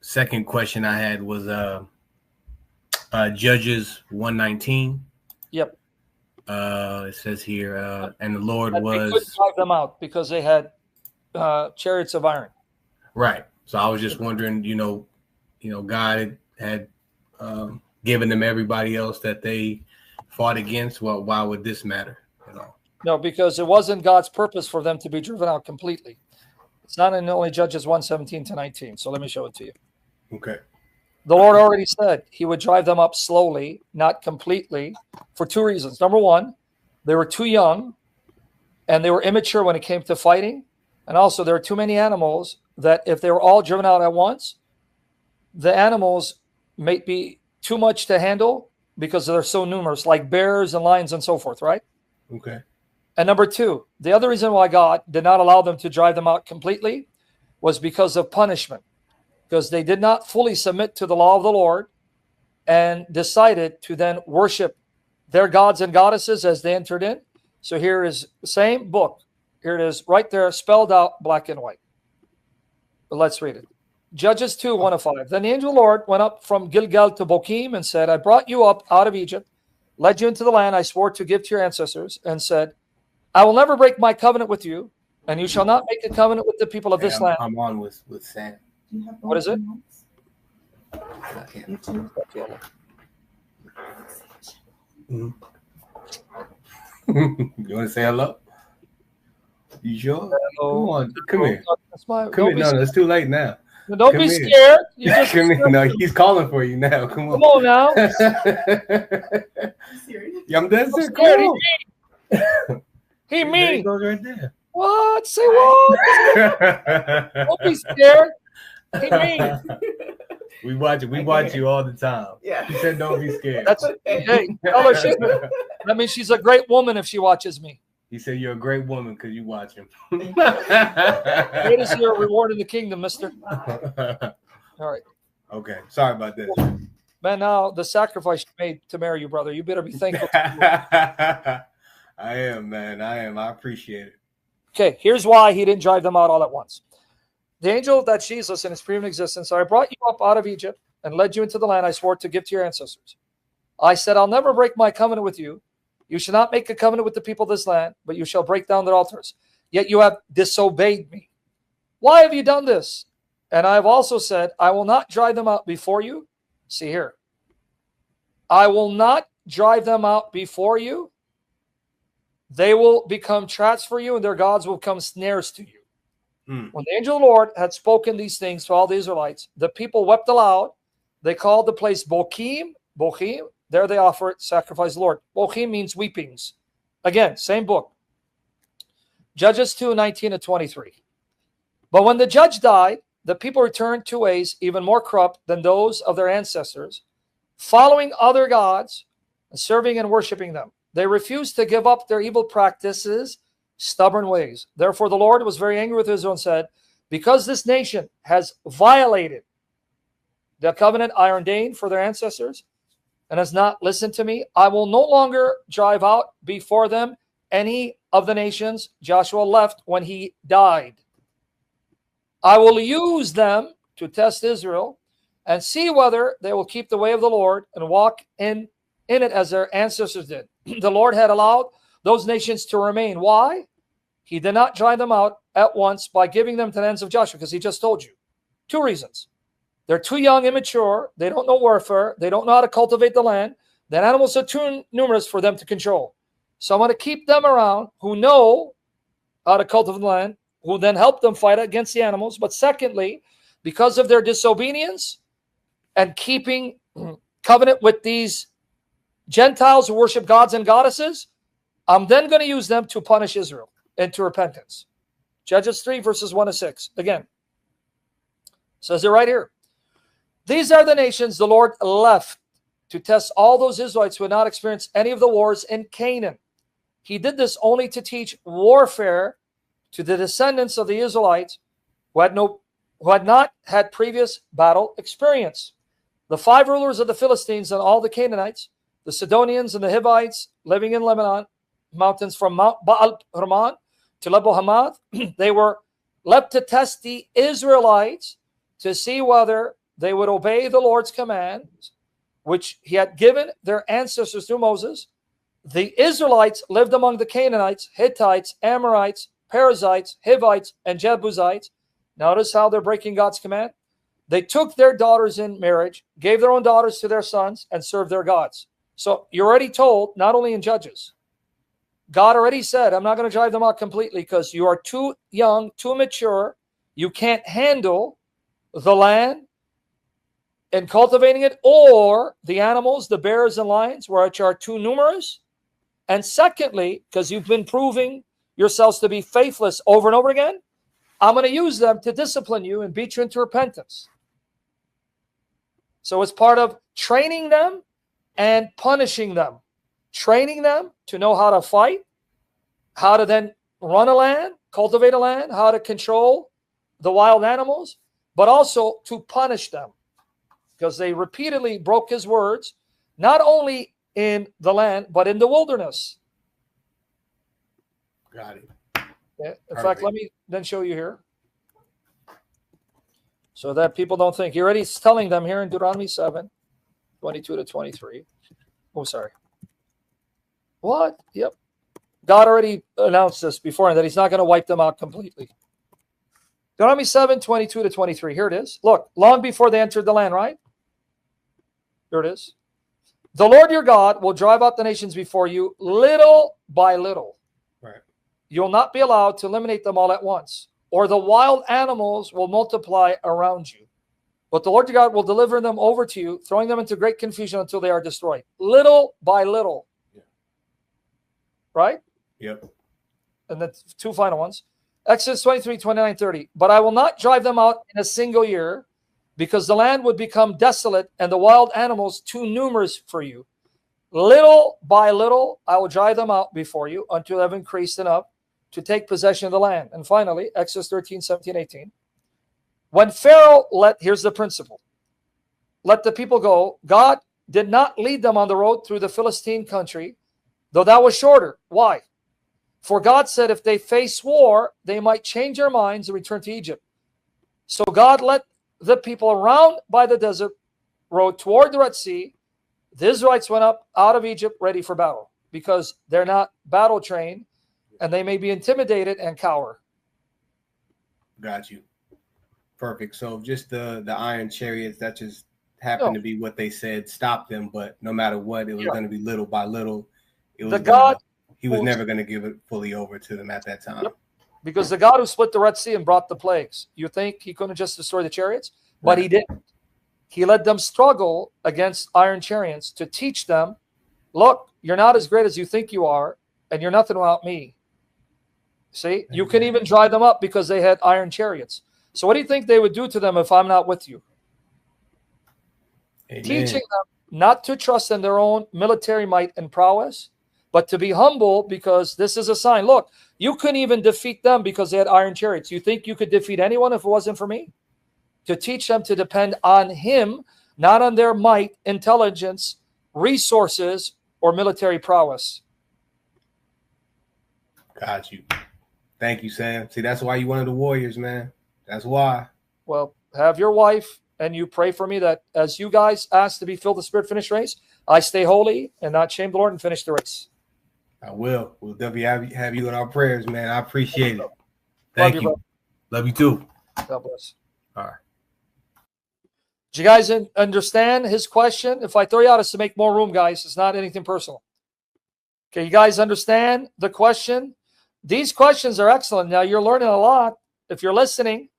Second question I had was Judges 1:19. Yep. It says here, and the Lord They couldn't drive them out because they had chariots of iron. Right. So I was just wondering, God had given them everybody else that they fought against. Well, why would this matter? No, because it wasn't God's purpose for them to be driven out completely. It's not in only Judges 1:17-19. So let me show it to you. Okay. The Lord already said he would drive them up slowly, not completely, for two reasons. Number one, they were too young and they were immature when it came to fighting. And also there are too many animals that if they were all driven out at once, the animals may be too much to handle because they're so numerous, like bears and lions and so forth, right? Okay. And number two, the other reason why God did not allow them to drive them out completely was because of punishment, because they did not fully submit to the law of the Lord and decided to then worship their gods and goddesses as they entered in. So here is the same book. Here it is right there, spelled out black and white. But let's read it. Judges 2:1-5. Then the angel of the Lord went up from Gilgal to Bochim and said, I brought you up out of Egypt, led you into the land I swore to give to your ancestors, and said, I will never break my covenant with you, and you shall not make a covenant with the people of this land. I'm on with Sam. What is it? You want to say hello? You sure? Hello. Come on, come here. Come here. No, it's too late now. Don't be scared. You just come here. No, he's calling for you now. Come on. Come on now. I'm dead serious. He mean. He goes right there. What? Say what? Don't be scared. He mean. We watch you all the time. Yeah. He said don't be scared. Hey, tell her that means she's a great woman if she watches me. He said you're a great woman because you watch him. Great is your reward in the kingdom, mister. All right. Okay. Sorry about this. Man, now the sacrifice you made to marry you, brother, you better be thankful. I am, man. I am. I appreciate it. Okay, here's why he didn't drive them out all at once. The angel, that's Jesus in his previous existence, I brought you up out of Egypt and led you into the land I swore to give to your ancestors. I said, I'll never break my covenant with you. You shall not make a covenant with the people of this land, but you shall break down their altars. Yet you have disobeyed me. Why have you done this? And I have also said, I will not drive them out before you. See here. I will not drive them out before you. They will become traps for you, and their gods will become snares to you. When the angel of the Lord had spoken these things to all the Israelites, the people wept aloud. They called the place Bochim. There they offer sacrifice to the Lord. Bochim means weepings. Again, same book. Judges 2:19-23. But when the judge died, the people returned to ways even more corrupt than those of their ancestors, following other gods and serving and worshiping them. They refused to give up their evil practices, stubborn ways. Therefore, the Lord was very angry with Israel and said, because this nation has violated the covenant I ordained for their ancestors and has not listened to me, I will no longer drive out before them any of the nations Joshua left when he died. I will use them to test Israel and see whether they will keep the way of the Lord and walk in it as their ancestors did. The Lord had allowed those nations to remain. Why? He did not drive them out at once by giving them to the hands of Joshua, because he just told you. Two reasons. They're too young, immature. They don't know warfare. They don't know how to cultivate the land. The animals are too numerous for them to control. So I'm going to keep them around who know how to cultivate the land, who then help them fight against the animals. But secondly, because of their disobedience and keeping covenant with these Gentiles who worship gods and goddesses, I'm then going to use them to punish Israel into repentance. Judges 3:1-6. Again, says it right here. These are the nations the Lord left to test all those Israelites who had not experienced any of the wars in Canaan. He did this only to teach warfare to the descendants of the Israelites who had not had previous battle experience. The 5 rulers of the Philistines and all the Canaanites, the Sidonians and the Hivites living in Lebanon mountains from Mount Baal Hermon to Lebo Hamath, they were left to test the Israelites to see whether they would obey the Lord's commands, which he had given their ancestors through Moses. The Israelites lived among the Canaanites, Hittites, Amorites, Perizzites, Hivites, and Jebusites. Notice how they're breaking God's command. They took their daughters in marriage, gave their own daughters to their sons, and served their gods. So you're already told, not only in Judges, God already said, I'm not going to drive them out completely because you are too young, too mature. You can't handle the land and cultivating it, or the animals, the bears and lions, which are too numerous. And secondly, because you've been proving yourselves to be faithless over and over again, I'm going to use them to discipline you and beat you into repentance. So it's part of training them and punishing them. Training them to know how to fight, how to then run a land, cultivate a land, how to control the wild animals, but also to punish them because they repeatedly broke his words, not only in the land, but in the wilderness. Got it. Yeah. In fact, let me then show you here so that people don't think. He already is telling them here in Deuteronomy 7, 22 to 23. Oh, sorry. What? Yep. God already announced this before that he's not going to wipe them out completely. Deuteronomy 7, 22 to 23. Here it is. Look, long before they entered the land, right? Here it is. The Lord your God will drive out the nations before you little by little. Right. You'll not be allowed to eliminate them all at once, or the wild animals will multiply around you. But the Lord your God will deliver them over to you, throwing them into great confusion until they are destroyed. Little by little. Yeah. Right? Yep. And the two final ones. Exodus 23, 29, 30. But I will not drive them out in a single year, because the land would become desolate and the wild animals too numerous for you. Little by little, I will drive them out before you until they have increased enough to take possession of the land. And finally, Exodus 13, 17, 18. When Pharaoh here's the principle. Let the people go. God did not lead them on the road through the Philistine country, though that was shorter. Why? For God said if they face war, they might change their minds and return to Egypt. So God let the people around by the desert road toward the Red Sea. The Israelites went up out of Egypt ready for battle because they're not battle trained and they may be intimidated and cower. Got you. Perfect. So just the iron chariots, that just happened to be what they said stopped them, but no matter what, it was going to be little by little. It was he was never going to give it fully over to them at that time. Yep. Because the God who split the Red Sea and brought the plagues, you think he couldn't just destroy the chariots? But he didn't. He let them struggle against iron chariots to teach them, look, you're not as great as you think you are, and you're nothing without me. See, you can even drive them up because they had iron chariots. So what do you think they would do to them if I'm not with you? Amen. Teaching them not to trust in their own military might and prowess, but to be humble because this is a sign. Look, you couldn't even defeat them because they had iron chariots. You think you could defeat anyone if it wasn't for me? To teach them to depend on him, not on their might, intelligence, resources, or military prowess. Got you. Thank you, Sam. See, that's why you're one of the warriors, man. That's why. Well, have your wife and you pray for me that as you guys ask to be filled with the Spirit, finish race, I stay holy and not shame the Lord and finish the race. I will. We'll definitely have you in our prayers, man. I appreciate it. Thank you. Love you too. God bless. All right. Do you guys understand his question? If I throw you out, it's to make more room, guys. It's not anything personal. Okay, you guys understand the question? These questions are excellent. Now, you're learning a lot. If you're listening,